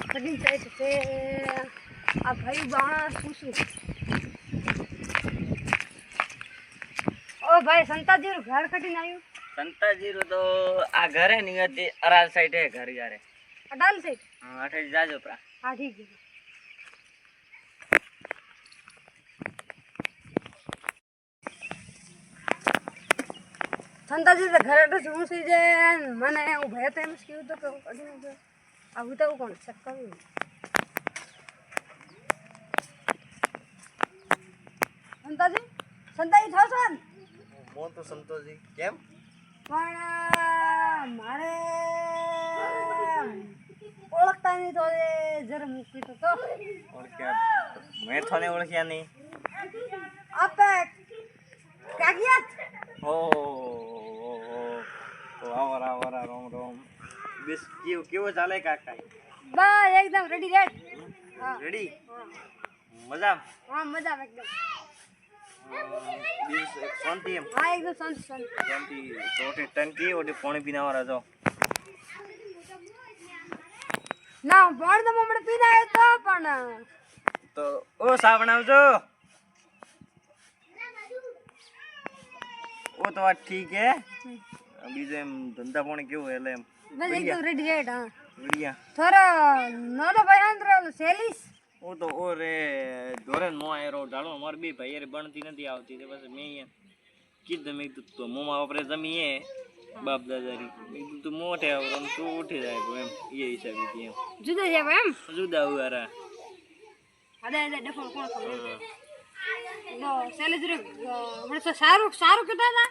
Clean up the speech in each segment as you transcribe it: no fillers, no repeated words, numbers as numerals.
cutting side છે આ ભાઈ બાણા પૂછું ઓ ભાઈ સંતાજીનું ઘર કટીને આવ્યું સંતાજીરું તો આ ઘરે ની હતી અરાલ સાઈડ હે ઘર યારે અડાલ સાઈડ હા અઠે જાજો પ્રા હા ઠીક છે સંતાજી તો ઘરે તો શું થઈ જાય મને હું ભય તો એમ જ કીધું તો કે હું કટીને ગયો આવું તો કોણ ચેક કર્યું સંતાજી સંતાજી થશો ને મોન તો સંતોષજી કેમ પણ મારે ઓળખતા નહીં તો જરા મૂકી તો ઓળખ્યા મેં થોને ઓળખ્યા નહીં આપે કાગિયાત ઓ આવર આવર રોમ રોમ બસ કેવો ચાલે કાકા બસ એકદમ રેડી રેડ હા રેડી મજા હા મજા એકદમ દિવસ શાંતિ એમ હા એકદમ શાંતિ શાંતિ તો ઓટે ટંકી ઓટે પાણી પીને વાળા જો ના પાણી તો હમણાં પીને આવ્યો તો પણ તો ઓ સાવણ આવજો ઓ તો વાત ઠીક હે બીજું એમ ધંધા પાણી કેવું એટલે એમ બસ એકદમ રેડી રેડ હા बढ़िया થોડો નોનો ભાઈ આંદ્રો સેલીસ वो तो और धोरे नो आयो डालो मार बी भाई रे बनती नहीं आवती तो बस मैं ये किद में तो मोमा वापरे जमी है बाप दादारी मैं तो मोटे और तू उठे जाए एम ये हिसाब थी एम જુદા છે એમ जुदा हुआ रा અદે અદે ડફો કોણ ખબર નો સેલીસ રે મને તો સારું સારું કીધા હતા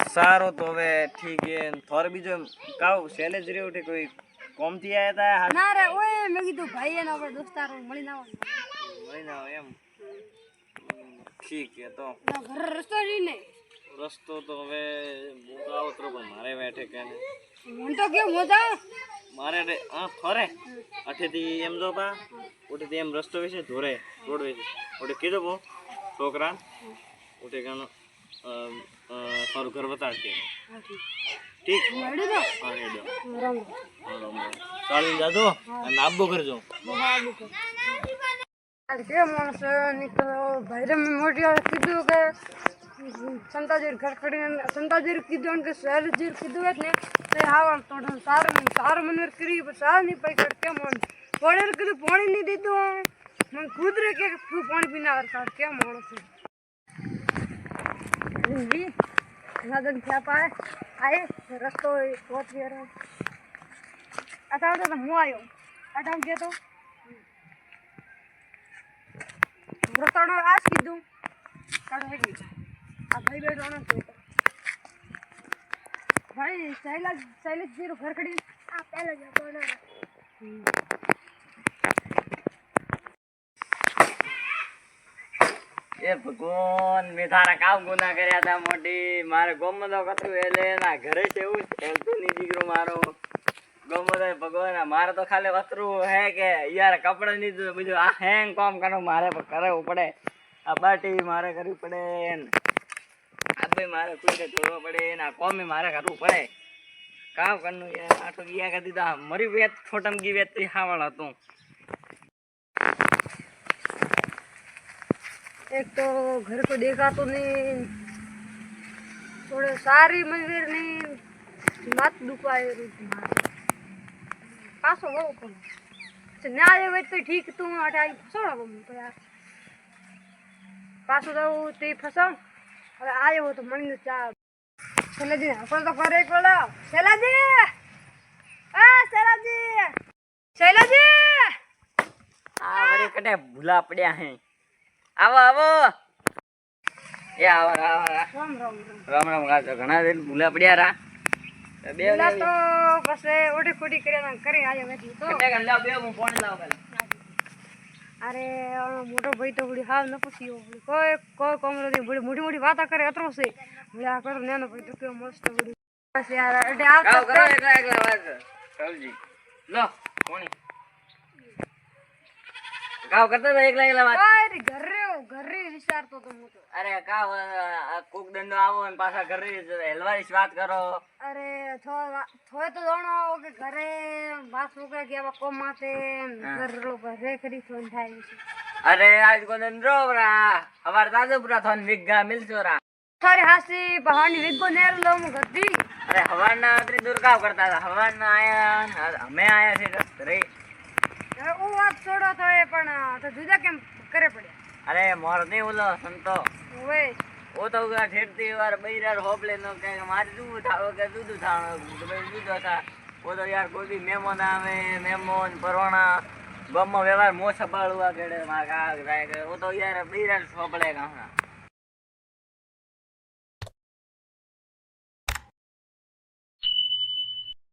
सारो तो वे ठीक है थोड़े भी जो काउ सैलेज रे उठे कोई कम थी आया था ના રે ઓય મેં કીધું ભાઈ એના આપણે દોસ્તારો મળીને આવવાનું महीना एम ठीक है तो ના ઘર રસ્તો જ નહીં रस्तो तो वे मोटा उतरो पर मारे बैठे कहने મન તો કેવું મજા मारे रे हां थोरे अठे थी एम जो पा उठे थी एम रस्तो विषे धोरे रोड विषे उठे कीधो पो छोकरा उठे गानो थारू घर बता के ठीक રેડી તો हां रेडो રંગ ચાલી જાજો અને આબો કરજો આ કે માણસ નીકળો ભાઈ રે મોટી કીધું કે સંતાજી ઘર ખડીને સંતાજી કીધું કે શહેરજી કીધું ને તે હાવણ તો સારું મનર કરી પણ સાર નહીં પૈસા કેમ પાણી કીધું પાણી નહીં દીધું મને ખુદ રે કે તું પાણી પીને આવતા કેમ માણસ જી સાધન થયા પાય આયે રસ્તો પહોંચી રહ્યો અટાવ તો હું આવ્યો અટાવ ગયો તો રસ્તાનો આજ કીધું કાઢો હે ગઈ આ ભાઈ બેઠો તો ભાઈ શૈલેષ જીરું ઘર ખડી આ પહેલા જ બનાવ એ ભગવાન મેં તારા કામ ગુના કર્યા હતા મોટી મારે ગોમદો કતું એટલે એના ઘરે છે એવું હેલતું નહીં દીકરો મારો ગોમદો ભગવાન મારે તો ખાલી વસ્ત્રુ હે કે યાર કપડા નહીં બીજું આ હેંગ કામ કરો મારે કરવું પડે આ બાટી મારે કરવી પડે આ ભાઈ મારે કોઈ જોડવા પડે ને આ કોમે મારે કરવું પડે કામ કરનું યાર આઠો ગયા કરી દીધા મરી વેત છોટમ ગી વેત હાવળ હતું एक तो घर को देखा तो नहीं थोड़े सारी मंदिर नहीं मत दुखाए पासो वो कौन अच्छा न्याय वे तो ठीक तू अटाई फसोड़ा वो तो यार पासो तो ते फसो और आए वो तो मंदिर चा चले जी अपन तो करे कोला चला जी चला जी आ अरे कटे भूला पड़या है આવો આવો એ આવો આવો राम राम રામ રામ ગાતો ઘણા દિન ભૂલા પડ્યા રા બે बोला तो बस ओटी कोटी करे आयो बैठी तो કટે ગણ લાવ બે હું ફોન લાવ પેલા अरे मोटो भाई तो बड़ी हाल न पूछियो कोई कमरो दी बड़ी मोटी मोटी बात करे अतरो से बड़ा कर नेनो भाई तो के मस्त बड़ी बस यार अडे आ કાવ કરો એકલા એકલા વાત કવજી લો કોણી કાવ કરતા હતા એકલા એકલા વાત अरे घरे विचारतो तो मोटो અરે કાવ કોક દંડો આવો ને પાછા ઘરે હેલવારીશ વાત કરો अरे थो થોય તો જાણો કે ઘરે બાસ છોકરા કે આવા કોમાતે ઘર લોકો રેખરી થોન થાય છે અરે આજ કોને રોવરા હવાર દાદુ પૂરા થોન વિગા મિલચોરા તારી હાસી પહાડની વિગો નેર લો હું ગતી અરે હવારના અત્રી દુર્ગાવ કરતા હતા હવારના આયા અમે આયા છે ઘરે ઓ વાત છોડો તો એ પણ તો જુદા કેમ કરે પડ્યા અરે મોર નહીં ઓલો સંતો ઓવે ઓ તો ઠેરતી વાર બૈરાર હોપલે નો કે મારે દૂધ થાવ કે દૂધ થાવ દૂધ હતા ઓ તો યાર કોઈ બી મહેમાન આવે મહેમાન પરવાણા ગમો વ્યવહાર મો સંભાળવા ગેડે માં કા ઓ તો યાર બૈરાર હોપલે ગામના